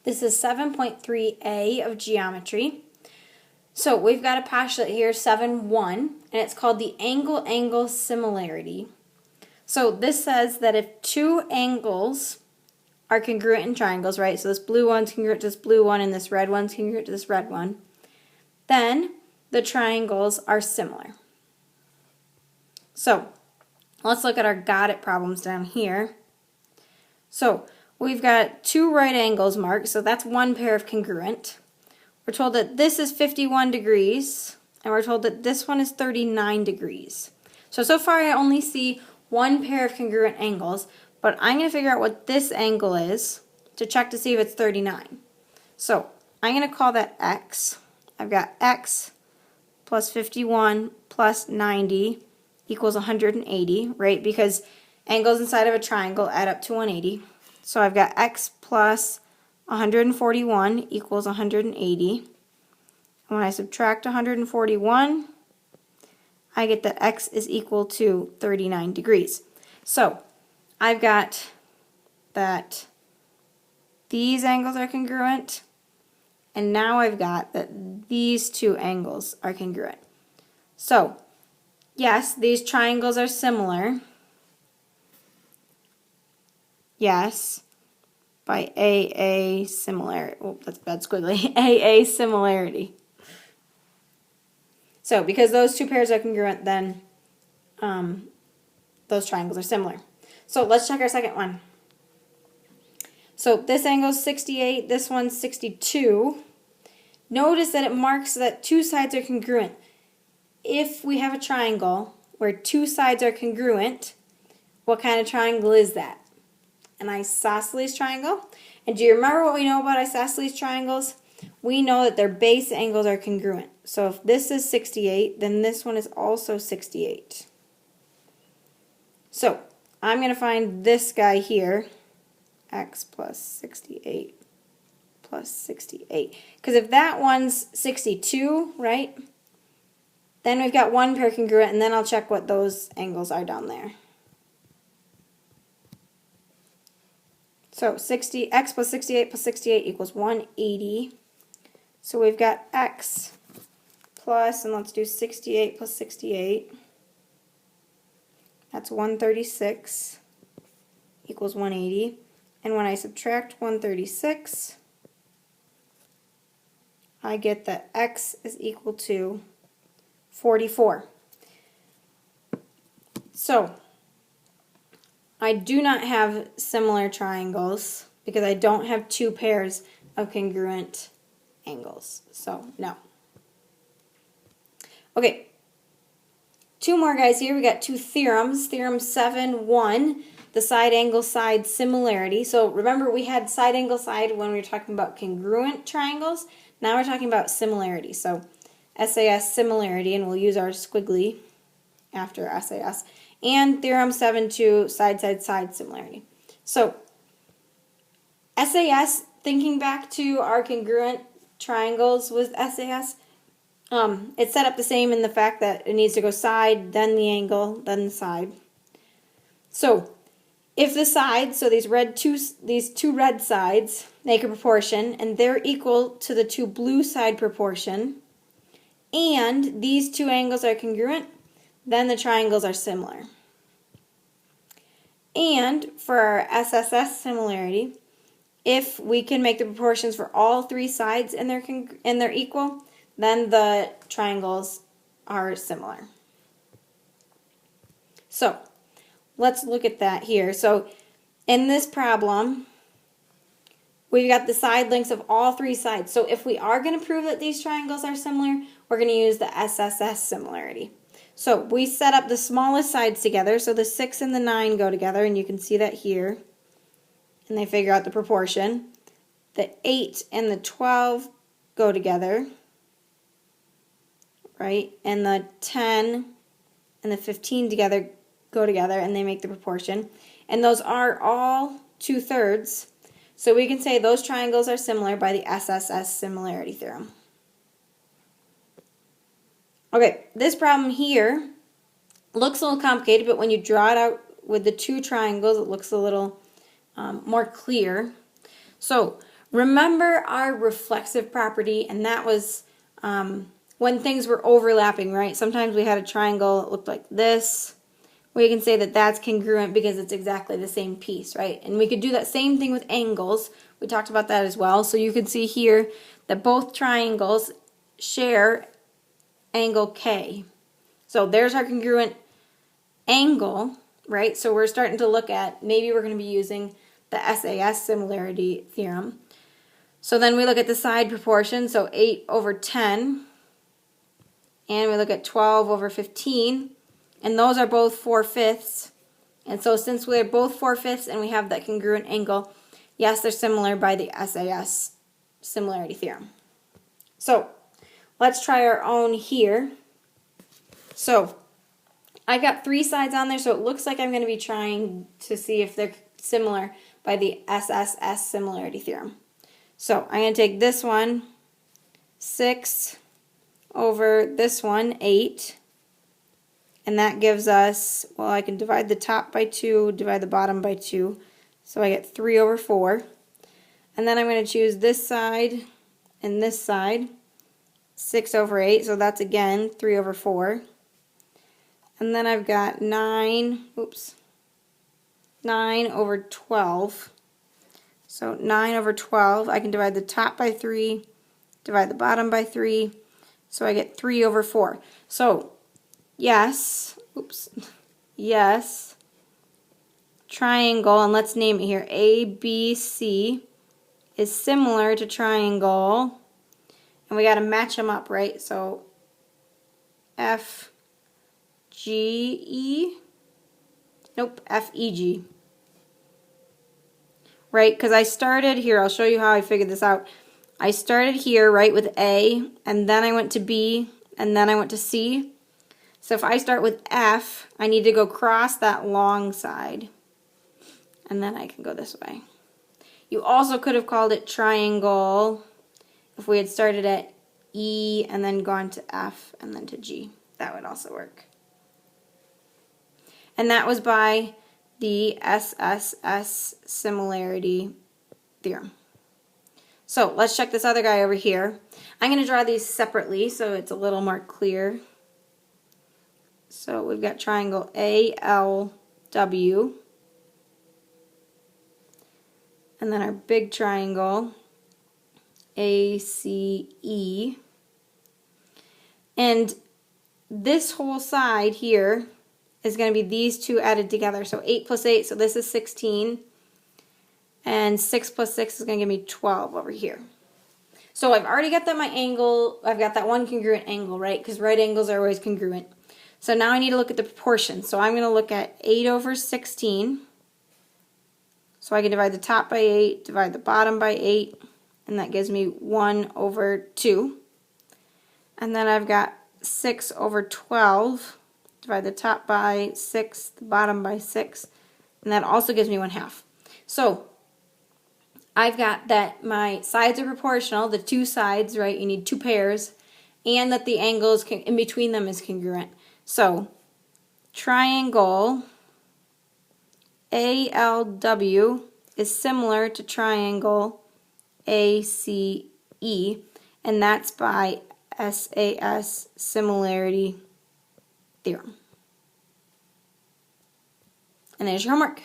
This is 7.3a of geometry. So we've got a postulate here, 7.1, and it's called the angle-angle similarity. So this says that if two angles are congruent in triangles, right? So this blue one's congruent to this blue one, and this red one's congruent to this red one, then the triangles are similar. So let's look at our got it problems down here. So we've got two right angles marked, so that's one pair of congruent. We're told that this is 51 degrees, and we're told that this one is 39 degrees. So far I only see one pair of congruent angles, but I'm going to figure out what this angle is to check to see if it's 39. So I'm going to call that x. I've got x plus 51 plus 90 equals 180, right? Because angles inside of a triangle add up to 180. So I've got x plus 141 equals 180. And when I subtract 141, I get that x is equal to 39 degrees. So I've got that these angles are congruent, and now I've got that these two angles are congruent. So yes, these triangles are similar. Yes, by AA similarity. Oh, that's bad squiggly. AA similarity. So because those two pairs are congruent, then those triangles are similar. So let's check our second one. So this angle is 68, this one's 62. Notice that it marks that two sides are congruent. If we have a triangle where two sides are congruent, what kind of triangle is that? An isosceles triangle. And do you remember what we know about isosceles triangles? We know that their base angles are congruent. So if this is 68, then this one is also 68. So I'm going to find this guy here, x plus 68 plus 68. Because if that one's 62, right, then we've got one pair congruent, and then I'll check what those angles are down there. So x plus 68 plus 68 equals 180. So we've got x plus, and let's do 68 plus 68. That's 136 equals 180. And when I subtract 136, I get that x is equal to 44. So I do not have similar triangles because I don't have two pairs of congruent angles. So no. Okay. Two more guys here. We got two theorems. Theorem 7.1, the side angle side similarity. So remember we had side angle side when we were talking about congruent triangles. Now we're talking about similarity. So SAS similarity, and we'll use our squiggly after SAS. And Theorem 7.2, side similarity. So SAS, thinking back to our congruent triangles with SAS, it's set up the same in the fact that it needs to go side, then the angle, then the side. So if the sides, so these two red sides make a proportion, and they're equal to the two blue side proportion, and these two angles are congruent, then the triangles are similar. And for our SSS similarity, if we can make the proportions for all three sides and they're equal, then the triangles are similar. So let's look at that here. So in this problem, we've got the side lengths of all three sides. So if we are going to prove that these triangles are similar, we're going to use the SSS similarity. So we set up the smallest sides together. So the 6 and the 9 go together, and you can see that here. And they figure out the proportion. The 8 and the 12 go together, right? And the 10 and the 15 together go together, and they make the proportion. And those are all 2/3. So we can say those triangles are similar by the SSS similarity theorem. Okay, this problem here looks a little complicated, but when you draw it out with the two triangles, it looks a little more clear. So Remember our reflexive property, and that was when things were overlapping, right? Sometimes we had a triangle that looked like this. We can say that that's congruent because it's exactly the same piece, right? And we could do that same thing with angles. We talked about that as well. So you can see here that both triangles share angle K. So there's our congruent angle, right? So we're starting to look at, maybe we're going to be using the Sss Similarity theorem. So then we look at the side proportion, so 8/10, and we look at 12/15, and those are both 4/5. And so since we're both 4/5 and we have that congruent angle, yes, they're similar by the Sss Similarity theorem. So let's try our own here. So I've got 3 sides on there, so it looks like I'm going to be trying to see if they're similar by the Sss Similarity theorem. So I'm going to take this one, 6 over this one, 8. And that gives us, well, I can divide the top by 2, divide the bottom by 2. So I get 3/4. And then I'm going to choose this side and this side, 6/8. So that's again 3/4. And then I've got 9/12. So 9/12, I can divide the top by 3, divide the bottom by 3, so I get 3/4. So, yes, triangle, and let's name it here, ABC is similar to triangle, and we got to match them up, right? So, FEG. Right, because I started here, I'll show you how I figured this out. I started here, right, with A, and then I went to B, and then I went to C. So if I start with F, I need to go across that long side, and then I can go this way. You also could have called it triangle if we had started at E and then gone to F and then to G. That would also work. And that was by the Sss Similarity theorem. So let's check this other guy over here. I'm going to draw these separately so it's a little more clear. So we've got triangle ALW, and then our big triangle ACE. And this whole side here is going to be these two added together. So 8 plus 8, so this is 16. And 6 plus 6 is going to give me 12 over here. So I've already got that my angle, I've got that one congruent angle, right? Because right angles are always congruent. So now I need to look at the proportions. So I'm going to look at 8/16. So I can divide the top by 8, divide the bottom by 8, and that gives me 1/2. And then I've got 6/12. Divide the top by 6, the bottom by 6, and that also gives me 1/2. So I've got that my sides are proportional, the two sides, right? You need two pairs, and that the angles in between them is congruent. So triangle ALW is similar to triangle ACE, and that's by Sss Similarity theorem. And there's your homework.